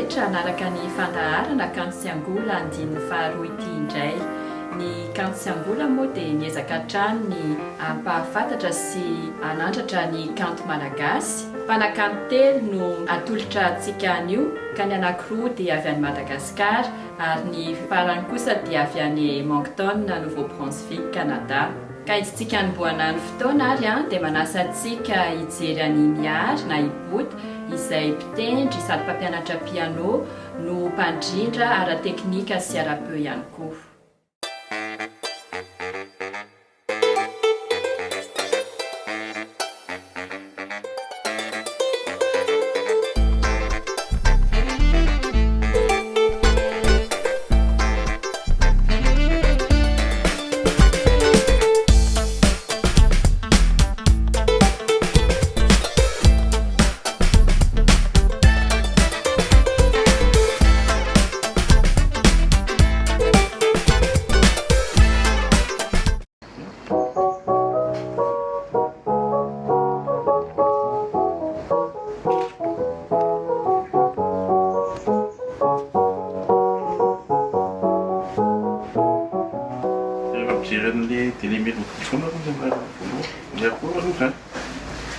rehetra anaraka ny fandaharana kanto sy angola andininy faharoa ity indray. Ny kanto sy angola moa dia niezaka hatrany ny ampahafantatra sy anandratra ny kanto malagasy. Mpanakanto telo no atolotra antsika anio, ka ny anankiroa dia avy any Madagasikara ary ny farany kosa dia avy any Moncton na Nouveau-Brunswick, Canada. Ka itsika niboana ny fotoana ary dia manasa antsika hijery any miary na hibota izay mpitendry sady mpampianatra piano no mpandrindra ara-teknika sy ara-peo ihany koa.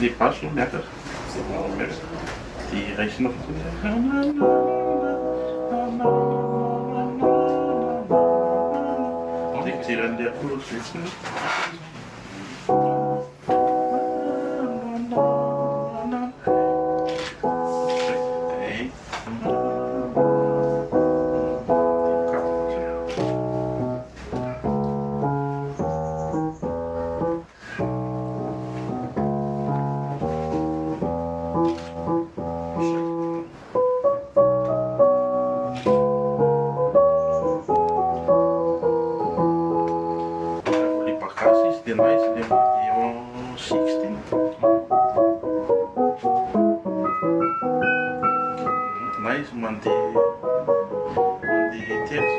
Les passes sont bien faites. Die reichen noch zu. Die tieren der cool sitzen. Nice Monday text.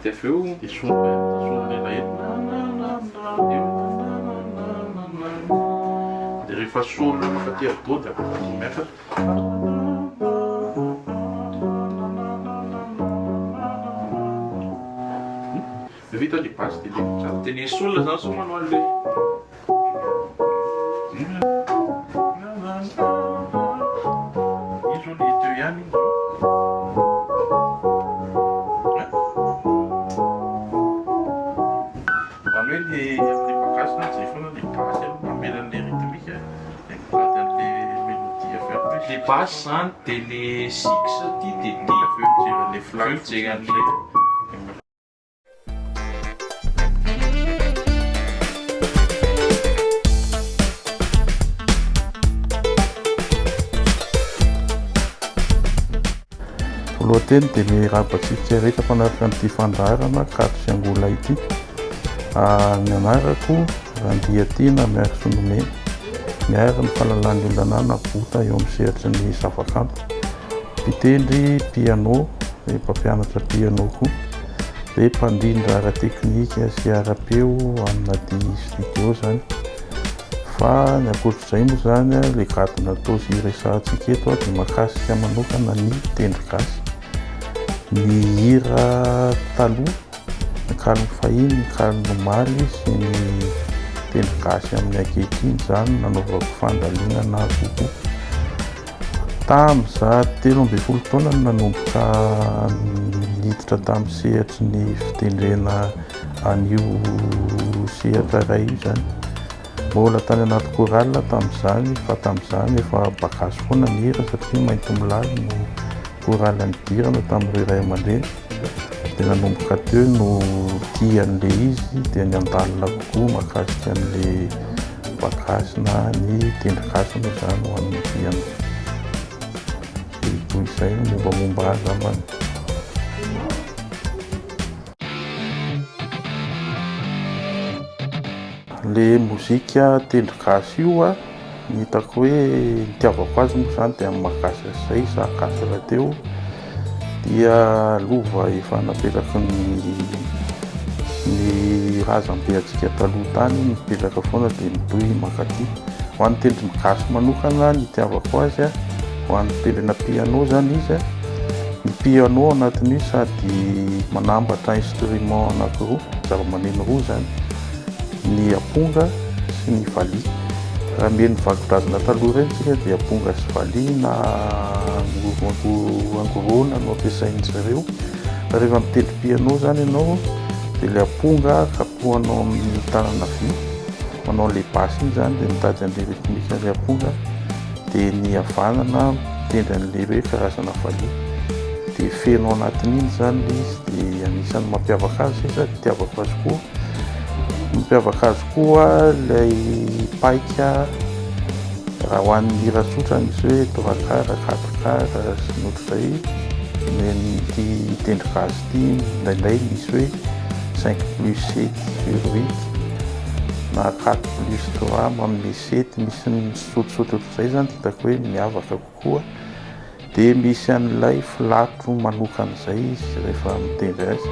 Det føv. Det riffa solo infatti è tutto vita di pasti lì. Tieni sulla non so manuale lì. Io sono italiani. Les basses et les six les flûtes également. Loateny dia ny rahabatsika rehetra fanaraka an'ity fandaharana kanto sy angola ity. Ny anarako Randiatiana miary Sonomena, miary ny fahalalany olana bota eo amin'ny sehatry ny zavakanto. Mpitendry piano, mpampianatra piano koa, dia mpandrindra ara-teknika sy ara-peo amina studio zany. Fa ny ankoatr'izay moa zany ilay gadona atao sy resahantsika eto dia mahakasika manokana ny tendry gasy, ny hira taloha, ny kalmy fahiny, ny kalmy maly sy ny tendry gasy amin'ny ankehitriny zany nanaovako fandalinana kokoa. Tamin'izaho 13 taona no nanomboka niditra tamin'ny sehatry ny fitendrena an'io sehatra iray io zany. Mbola tany anaty chorale tamin'izany, fa tamin'izany efa bakazo foana ny hira satria mainty milaly no chorale nidirana tamin'ireo ray aman-dreny. Dia nanomboka teo no tian'ilay izy dia ny andalina kokoa mahakasika an'ilay vagasy na ny tendrin-gasy moa zany ho an'ny piano. Toy izay mombamomba azy amany. Le mozika tendrin-gasy io a, ny hitako hoe nitiavako azy moa zany dia amin'ny mahakasika izay zahakasy rahateo dia lova efa napetraky ny razambe antsika taloha tany mipetraka foana dia mitohy mankaty. Ho an'ny tendrin-gasy manokana ny itiavako azy a, ho an'ny tendrina piano zany izy a, ny piano anatin'io sady manambatra instrument anankiroa, zava-maneno roa zany, ny amponga sy ny valiha. Raha meny vakodrazana taloha ireny tsika dia amponga sy valiha na angorona no ampiasain'izy ireo. Rehefa mitendry piano zany ianao dia le amponga kapohanao amin'ny tanana havia, manao le basy iny zany dia mitady an'le rythmique le amponga, dia ny havanana mitendry an'le hoe karazana valiha dia fenao anatin'iny zany izy. Dia anisan'ny mampiavaka azy izy tiavako azy koa. Mampiavaka azy koa ilay paika raha ho an'ny hira tsotra misy hoe torakara, katrokara sy ny ohatr'izay. Ny tendrin-gasy ity indraindray misy hoe 5+7/8 na 4+3 manome 7, misy ny sotosoto ohatr'izay zany hitako hoe miavaka kokoa. Dia misy an'ilay filatro manokana izay izy rehefa mitendry azy.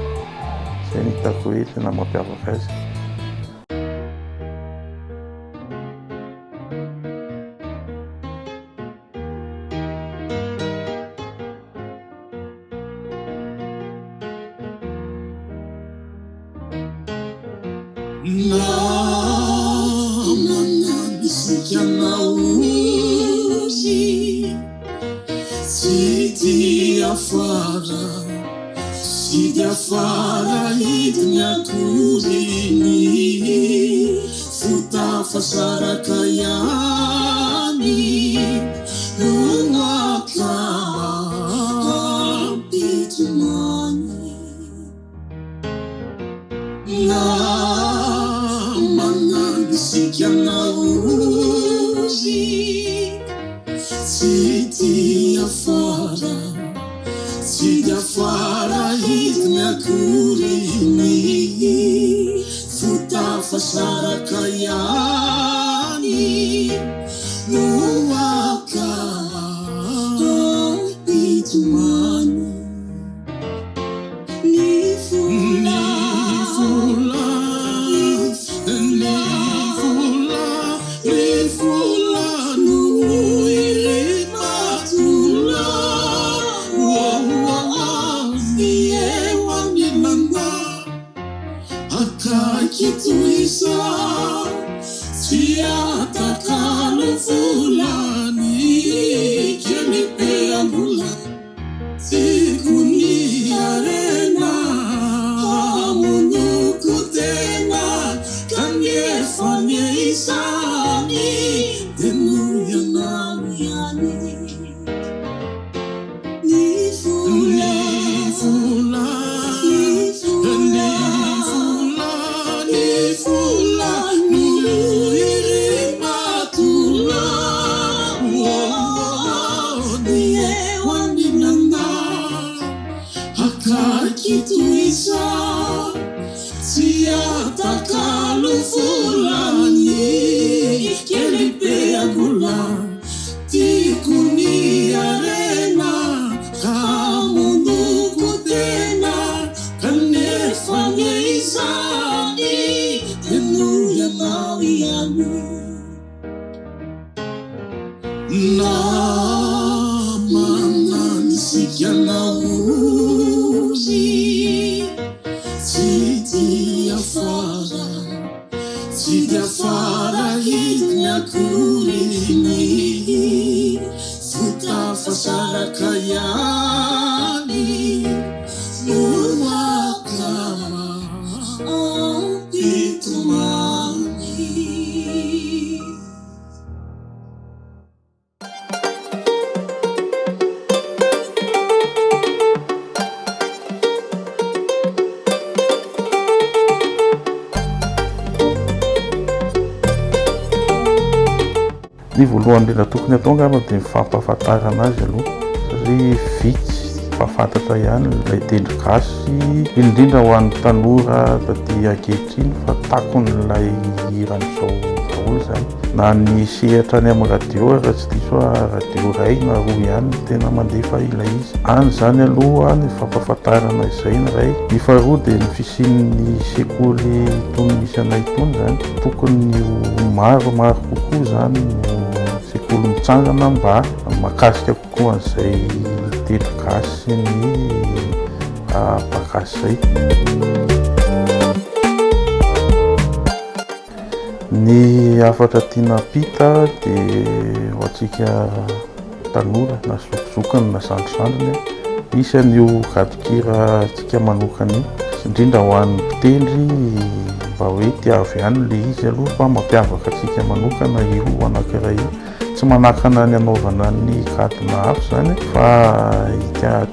Izay no hitako hoe tena mampiavaka azy. Namana bisikanao ozy tsy dia afara, tsy dia afara hidiny akoriny, fotafa saraka ihany no akampitomany. Namana bisikanao ozy tsy dia afara, tsy dia afara hidiny akoriny, fotafa saraka ihany no akampitomany. Kituisa siatakalo fulani kelipe ambula sikuni arena amunuku tena kanyefanye isani tenuya nauyani nifula kituisa siatakalo fulani kelipe agula tikuni arena kamunuku tena kanefanye isani tenuya nauyani. Namana bisikanao ozy tsy dia afara, tsy dia afara hidiny akoriny, fotafa saraka ihany no akampitomany. ny voalohany indrindra tokony atao angamba dia mifampahafantarana azy aloha satria vitsy mpahafantatra ihany ilay tendry gasy indrindra ho an'ny tanora taty ankehitriny fa takon'ilay hiran'izao daholo zany na ny sehatra ny amin'ny radio raha tsy diso radio ray na roa ihany tena mandefa ilay izy any zany aloha ny fampahafantarana izay ny ray ny faharoa dia ny fisian'ny sekoly itony misy anay itony zany tokony maro kokoa zany sekoly mitsangana mba mahakasika kokoa an'izay tendry gasy ny mpagasy zay. Ny afatra tiana ampita dia ho antsika tanora na zokizokany na zandrizandriny misy an'io gadon-kira antsika manokana io indrindra ho an'ny mpitendry mba hoe tiavy ihany le izy aloha fa mampiavaka antsika manokana io anankiray io tsy manakana ny anaovana ny gadona hafa zany fa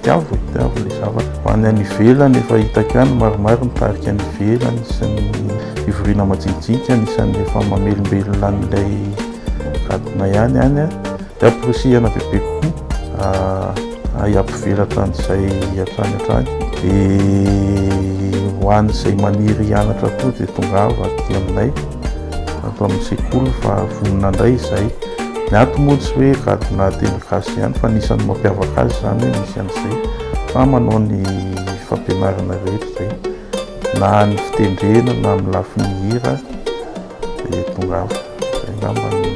tiavo le zavatra ho any any ivelany efa hitako ihany maromaro mitarika any ivelany isan'ny fivoriana majijinika anisan'ny efa mamelombelona an'ilay gadona ihany any dia ampirisihana bebe kokoa hiampivelatra an'izay hatrany dia ho an'izay maniry hianatra koa dia tongava aty aminay ato amin'ny sekoly fa vonona indray izay ny ato moa tsy hoe gadona tendry gasy ihany fa nisan'ny mampiavaka azy zany hoe misy an'izay fa manao ny fampianarana rehetra zay na ny fitendrena na amin'ny lafiny hira dia tongava zay ngamba ny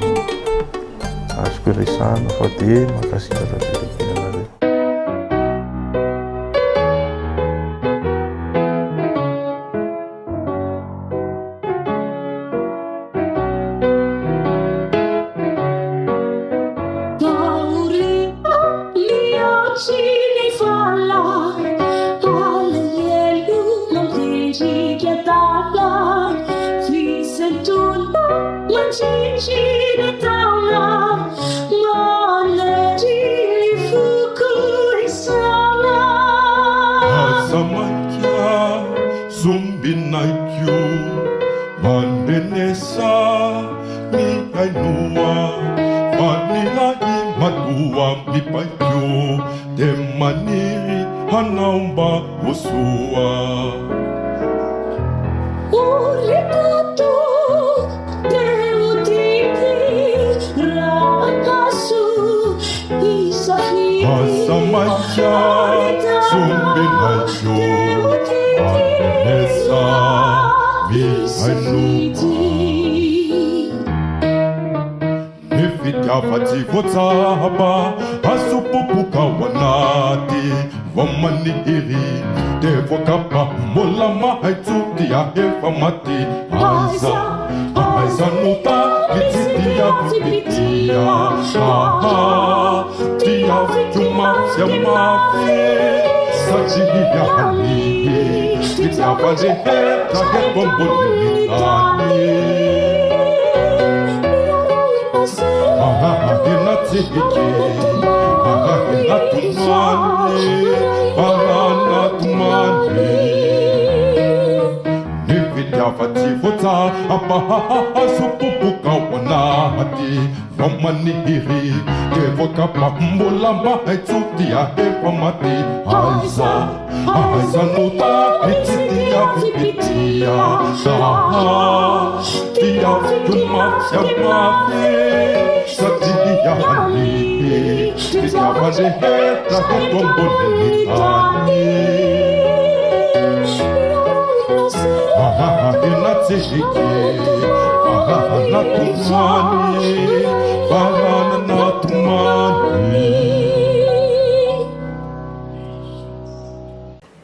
azoko resahana fa dia makasitraka velevely anareo.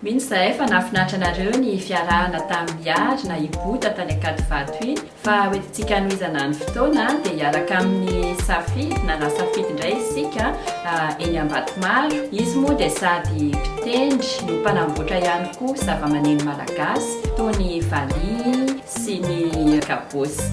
Mino zahay fa nafinaritra anareo ny fiarahana tamin'ny ary na ibota tany Ankady Vato iny fa hoentintsika hanohizana ny fotoana dia hiaraka amin'ny safidy na safidy indray isika eny Ambatomaro. Izy moa dia sady mpitendry no mpanamboatra ihany koa zava-maneno malagasy toy ny valiha sy ny kabosy.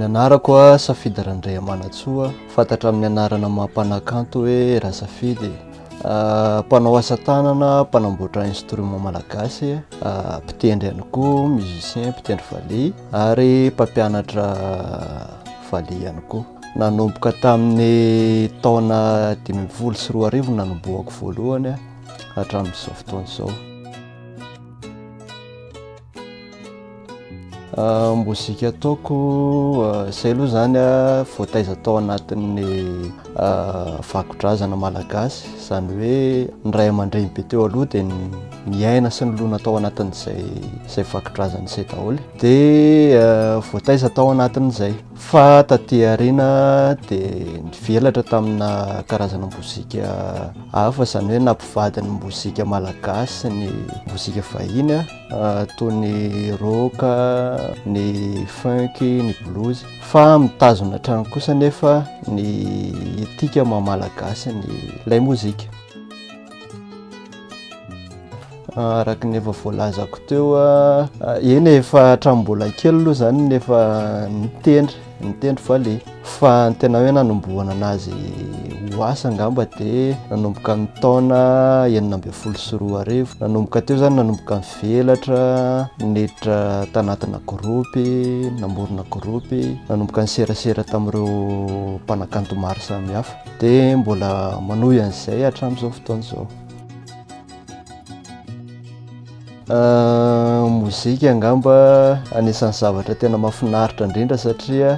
anarako a Safidy Randriamanantsoa, fantatra amin'ny anarana maha-mpanakanto hoe Rasafidy. Mpanao asa tanana, mpanamboatra instrument malagasy, mpitendry ihany koa, musicien, mpitendry valiha ary mpampianatra valiha ihany koa. Nanomboka tamin'ny taona 2024 nanomboako voalohany hatramin'izao fotoana izao. Mozika ataoko izay aloha zany voataiza tao anatin'ny vakodrazana malagasy, zany hoe ny ray aman-dreny be teo aloha dia niaina sy nilona tao anatin'izay vakodrazana izay daholo, dia voataiza tao anatin'izay. Fa taty aoriana dia nivelatra tamina karazana mozika hafa, zany hoe nampivady ny mozika malagasy sy ny mozika vahiny toy ny rock, ny funk, ny blues, fa mitazona hatrany kosa nefa ny etika maha-malagasy ilay mozika. Araka ny efa voalazako teo eny efa hatramin'ny mbola kely aloha zany nefa nitendry valiha, fa ny tena hoe nanombohana anazy ho asa angamba dia nanomboka amin'ny taona 2024. Nanomboka teo zany nanomboka mivelatra, niditra tanatina gropy, namorona gropy, nanomboka niserasera tamin'ireo mpanakanto maro samihafa, dia mbola manohy an'izay hatramin'izao fotoana izao. Mozika angamba anisan'ny zavatra tena mahafinaritra indrindra satria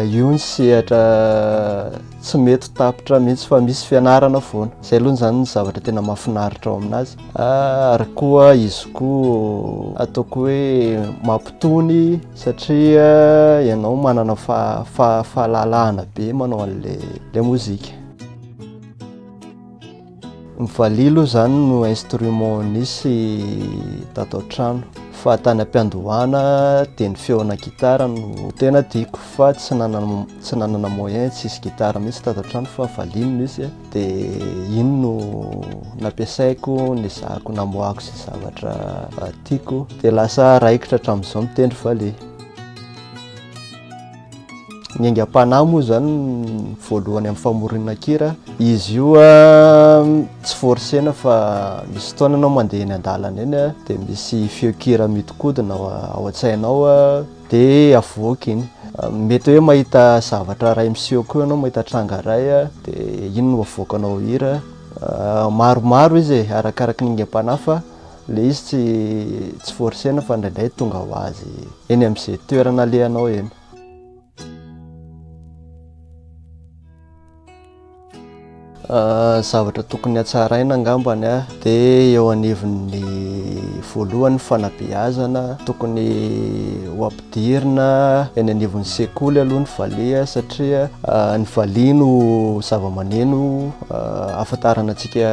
io ny sehatra tsy mety tapitra mihitsy fa misy fianarana foana. Izay aloha zany ny zavatra tena mahafinaritra ao aminazy, ary koa izy koa ataoko hoe mampitony satria ianao manana fahalalahana be manao an'ilay mozika. Ny valiha aloha zany no instrument nisy tato an-trano, fa tany am-piandohana dia ny feona gitara no tena tiako, fa tsy nanana moyen, tsy hisy gitara mihitsy tato an-trano fa valiha no nisy, dia iny no nampiasaiko, nizahako namoahako izay zavatra tiako, dia lasa raikitra hatramin'izao mitendry valiha. Ny aingam-panahy moa zany voalohany amin'ny famorona kira, izy io tsy forcena fa misy fotoana anao mandeha eny an-dalana eny dia misy feo kira mitikodina ao an-tsainao dia avoaka iny. Mety hoe mahita zavatra ray miseho koa ianao, mahita tranga ray dia iny no avoakanao hira. Maromaro izy arakaraka ny aingam-panahy, fa le izy tsy forcena fa indraindray tonga ho azy eny amin'izay toerana alehanao eny. Zavatra tokony hatsaraina angambany dia eo anivon'ny voalohany fanabeazana, tokony ho ampidirina eny anivon'ny sekoly aloha ny valiha, satria ny valiha no zava-maneno ahafantarana antsika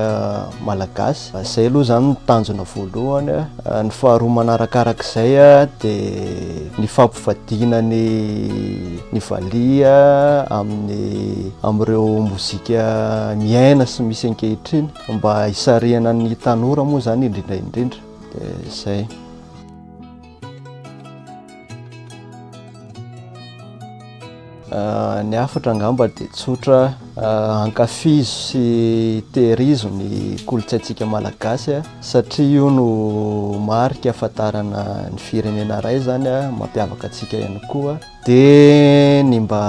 malagasy. Izay aloha zany ny tanjona voalohany. Ny faharoa manarakarak'izay dia ny fampivadiana ny valiha amin'ireo mozika miaina sy misy ankehitriny, mba hisarihana ny tanora moa zany indrindra dia izay. Ny hafatra angamba dia tsotra, hankafizo sy tehirizo ny kolontsaintsika malagasy, satria io no marika ahafantarana ny firenena iray zany, mampiavaka antsika ihany koa, dia ny mba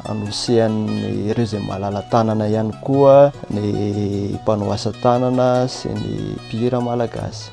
anosehan'ny ireo izay mahalala tanana ihany koa ny mpanao asa tanana sy ny mpihira malagasy.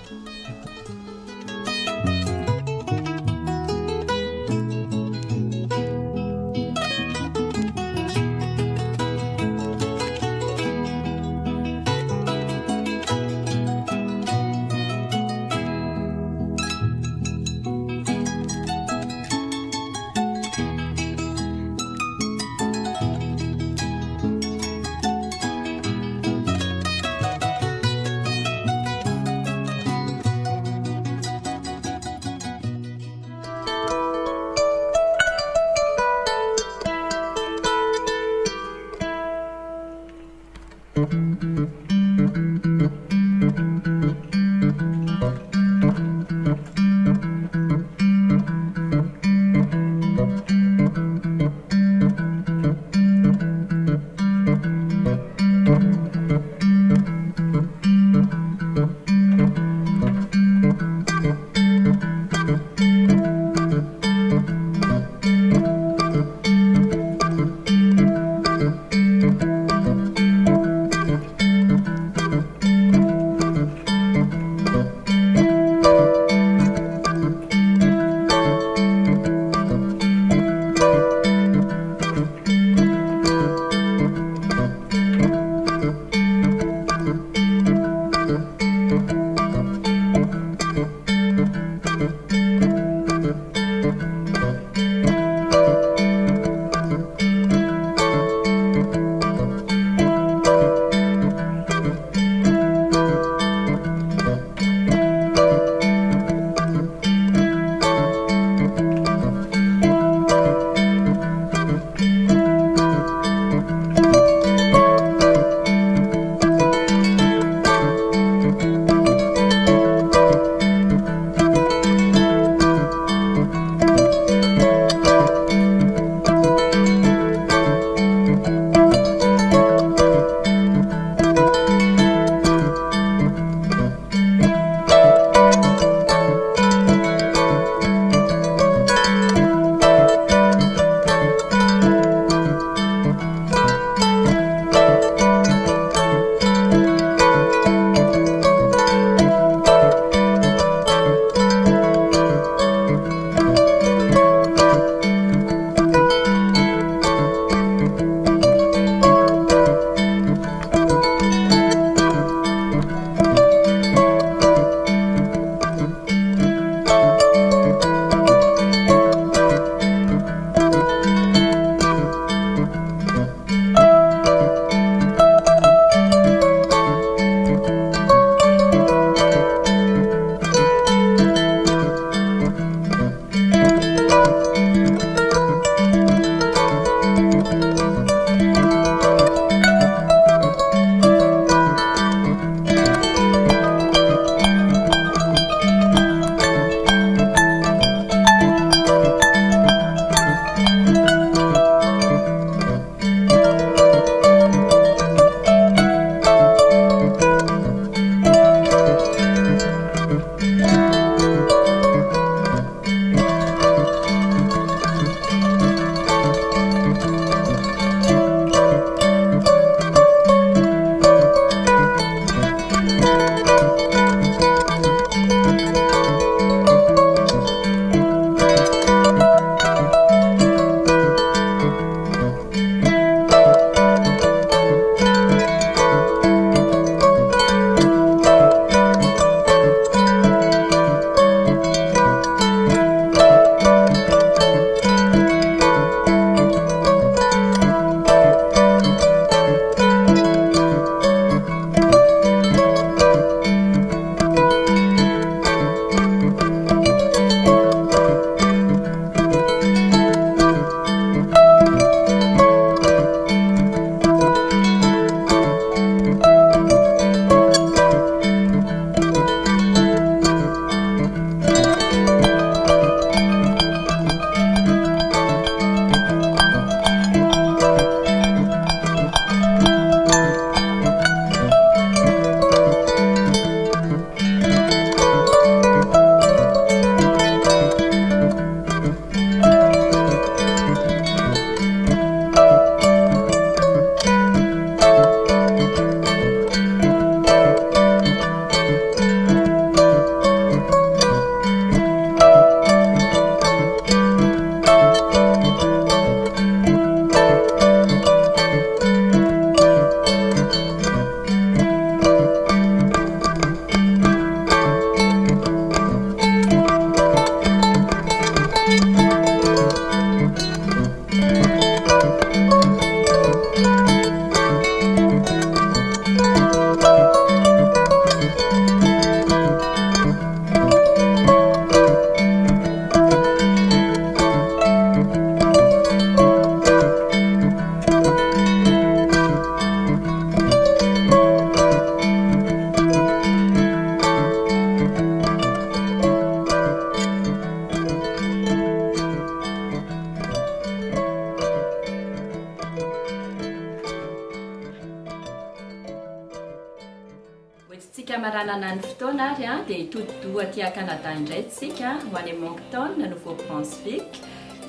fikamaranana ny fotoana ary dia todi-doha aty Canada indray tsika ho any Moncton na Nouveau-Brunswick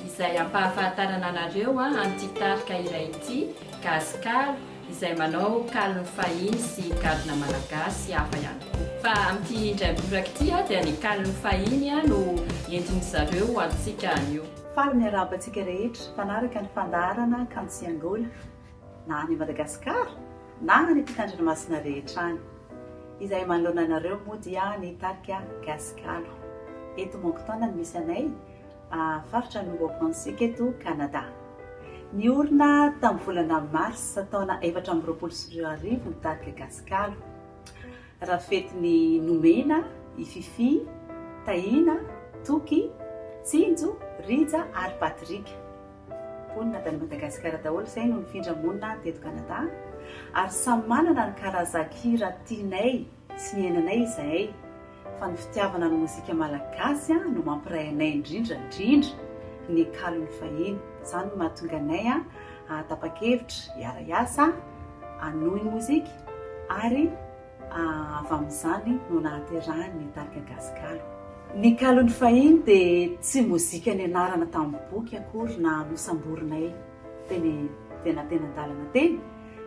izay ampahafantarana anareo an'ity tarika iray ity gasikalo izay manao kalony fahiny sy gadona malagasy hafa ihany koa. Fa amin'ity indray-boraka ity dia ny kalony fahiny no entin'ny zareo antsika anio. Faly miarabantsika rehetra mpanaraka ny fandaharana kanto sy Angola na any Madagasikara na any mpitandrinomasina rehetra any. Izay manoloana anareo moa dia ny tarika gasikalo. Eto Moncton no misy anay faritra Nouveau-Brunswick eto Canada. Niorina tamin'ny volana mars taona 2024 ny tarika gasikalo. Raha fetin'ny nomena, ifify, tahina, toky, tsinjo, rija ary patrika. Mponina tany Madagasikara daholo izay no mifindra monina teto Canada. Ary samy manana ny karazan-kira tianay sy ny henanay izahay. Fa ny fitiavana ny mozika malagasy no mampiray anay indrindra ny kalony fahiny. Izany no mahatonga anay tapa-kevitra hiara-iasa hanohy ny mozika ary avy amin'izany no nahaterahany ny tarika gasikalo. Ny kalony fahiny dia tsy mozika nianarana tamin'ny boky akory na nosamborinay tena an-dalana teny,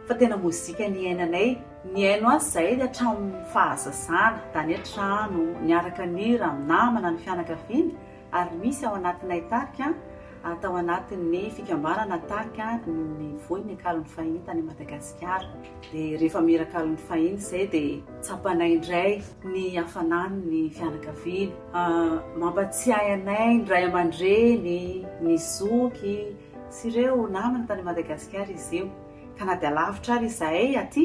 fa tena mozika niainanay. Niaino azy zahay hatramin'ny fahazazana, tany an-trano, niaraka nira amin'ny namana ny fianakaviana ary misy ao anatinay tarika atao anatin'ny fikambanana tarika ny voiny kalony fahiny tany Madagasikara. Dia rehefa mira kalony fahiny izay dia tsapanay indray ny hafanany ny fianakaviana, mampatsiahy anay ny ray aman-dreny, ny zoky sy ireo namana tany Madagasikara izy io. Ka na dia lavitra ary izahay aty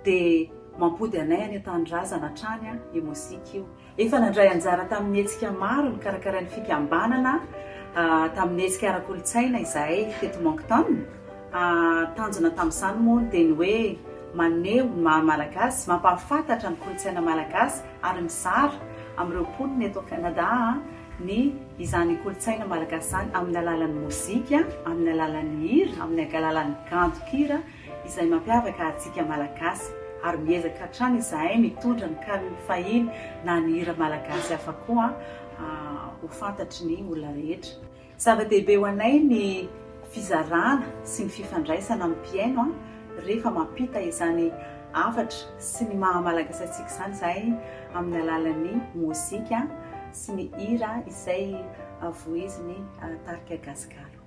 dia mampody anay any an-tanindrazana hatrany io mozika io. Efa nandray anjara tamin'ny hetsika maro ny karakarain'ny fikambanana tamin'ny hetsika ara-kolotsaina izahay teto Moncton. Tanjona tamin'izany moa dia ny hoe maneho ny maha-malagasy, mampahafantatra ny kolotsaina malagasy ary mizara amin'ireo mponina eto Canada ny izany kolotsaina malagasy izany amin'ny alalan'ny mozika, amin'ny alalan'ny hira, amin'ny alalan'ny kanto-kira izay mampiavaka antsika malagasy. Ary miezaka hatrany izahay mitondra ny kalony fahiny na ny hira malagasy hafa koa ho fantatry ny olona rehetra. Zava-dehibe ho anay ny fizarana sy ny fifandraisana amin'ny mpiaino rehefa mampita izany hafatra sy ny maha-malagasy antsika izany izahay amin'ny alalan'ny mozika sy ny hira izay voiziny tarika gasikalo.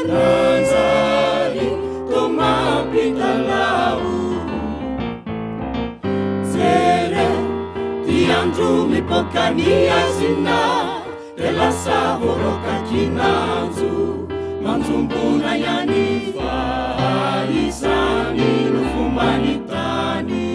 Nanzari, toma pita lau. vorokakinanjo manjombona ihany fa izany no fombany tany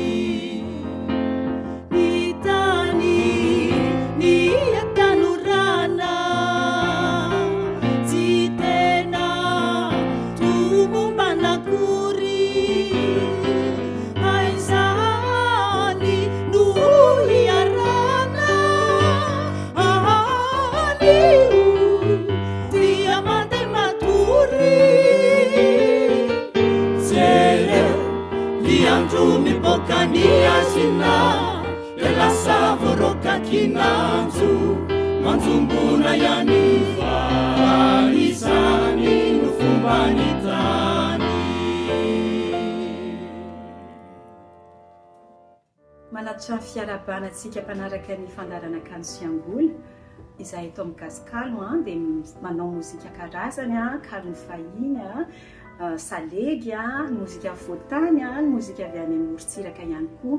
mibokaniazina elasa vorokakinanjo manjombona ihany fa izany no fombany tany. Manatitra ny fiarabanantsika mpanaraka ny fandarana kanto sy angola izay eto amin'ny gasikalo dia manao mozika karazany kalony fahiny salegy mozika voatany ny mozika avy any amorontsiraka ihany koa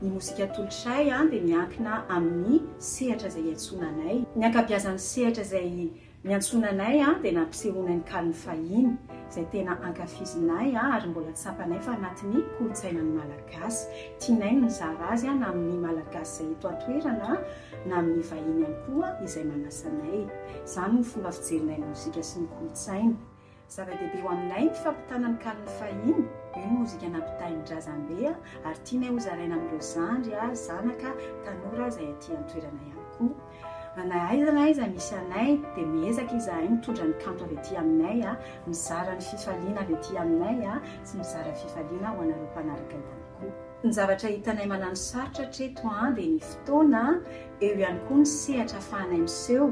ny mozika tolotray dia miankina amin'ny sehatra izay iantsonanay ny ankabeazan'ny sehatra izay miantsonanay dia nampisehoanay ny kalony fahiny izay tena ankafizinay ary mbola tsapanay fa anatin'ny kolotsainany malagasy tianay no mizara azy na amin'ny malagasy izay eto an-toerana na amin'ny vahiny ihany koa izay manasanay izany ny fomba fijerinay ny mozika sy ny kolotsaina. Zava-dehibe ho aminay ny fampitana ny kalony fahiny io ny mozika nampitahin-drazambe ary tianay ho zaraina amin'ireo zandry zanaka tanora izay aty an-toerana ihany koa. Na aiza misy anay dia miezaka izahay mitondra ny kanto avy aty aminay mizara ny fifaliana avy aty aminay sy mizara fifaliana ho anareo mpanaraka ihany koa. Ny zavatra hitanay manano sarotra hatreto dia ny fotoana eo ihany koa ny sehatra ahafahanay miseho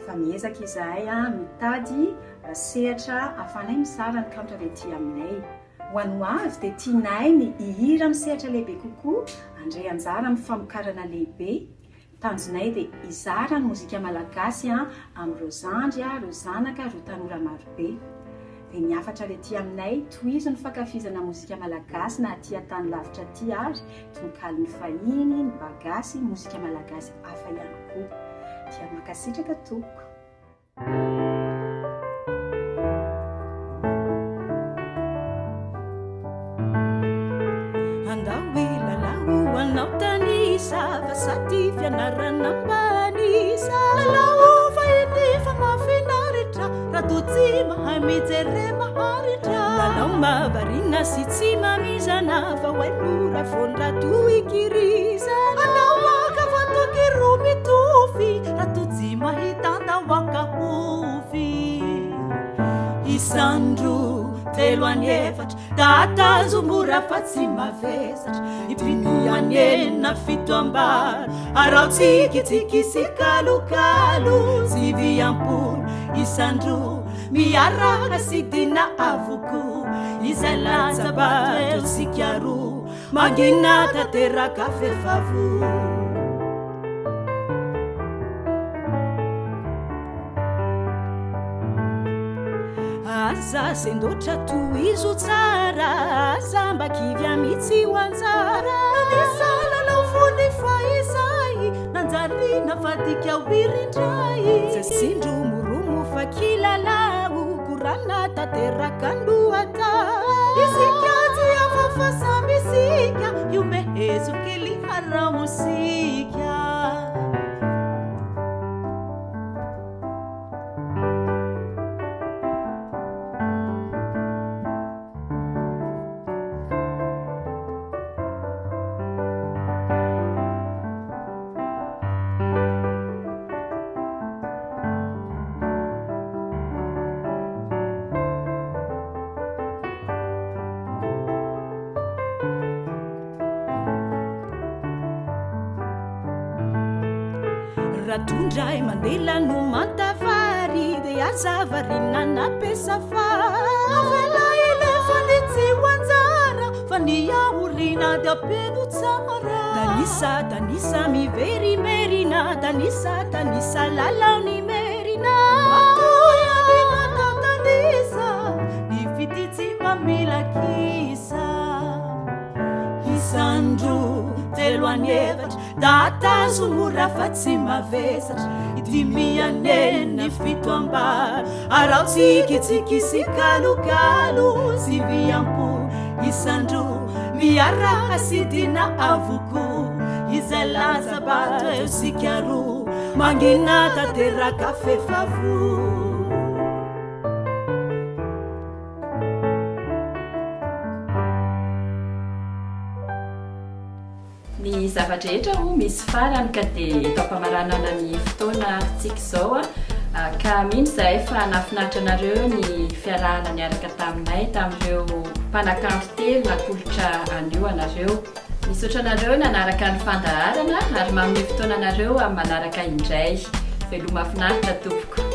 fa miezaka izahay mitady sehatra ahafahanay mizara ny kanto avy aty aminay. Ho an'ny avy dia tianay ny ihira amin'ny sehatra lehibe kokoa andre anjara amin'ny famokarana lehibe tanjonay dia izara ny mozika malagasy amin'ireo zandry ireo zanaka ireo tanora marobe dia miafatra avy aty aminay tohizo ny fankafizana mozika malagasy na aty an-tany lavitra aty ary toy ny kalony fahiny ny bagasy mozika malagasy hafa ihany koa dia makasitraka toko. Anao tanisa fa sady fianarana mbanisa lalao fa iny fa mahafinaritra raha toa tsy mahay mijery maharitra lalao mahavariana sy tsy mamizana fa hoainora fondra toikirizana anao makafatoky roa mitofy raha toa tsy mahitandawaka hofy isandro telo any efatra tatazo mora fa tsy mavesatra ipiny any enina fito ambara arao tsikitsiky sy kalokalo sivy ampolo isandro miaraka sy dina avoko izay latsabato sikaro mangina tateraka fefavo aza sendotra toizo tsara aza mba kivy mitsy ho anjara nisalalao fony fa izay nanjarina fadika wirindray zasindro moromo fa kilalao korana tateraka ndoata isikaty afafasa misika io mehezo kely hara musika ratundrai mandela no mantavary de azavarina napesafary avela elefanitsy wanzara faniaurina de apenu tsara tanisa miverimerina tanisa lalaoni merina atoyanina tatanisa nifititsi mamilakisa isandro telo any efatra da tazo mora fa tsy mavesatra idimianeny fito ambara arao tsikitsiky kalokalo siviampo isandro miara asidina avoko izay lazabatra eo sikaro mangina tanteraka fefavo ny zavadrehetra ho misy farany ka dia tampamaranana ny fotoana tsika zao ka mino zay efa nafinaritra anareo ny fiarahana niaraka taminay tamin'ireo mpanakanto telo nakolotra anio anareo misaotra anareo nanaraka ny fandaharana ary manome fotoana anareo amin'ny manaraka indray veloma mahafinaritra tompoko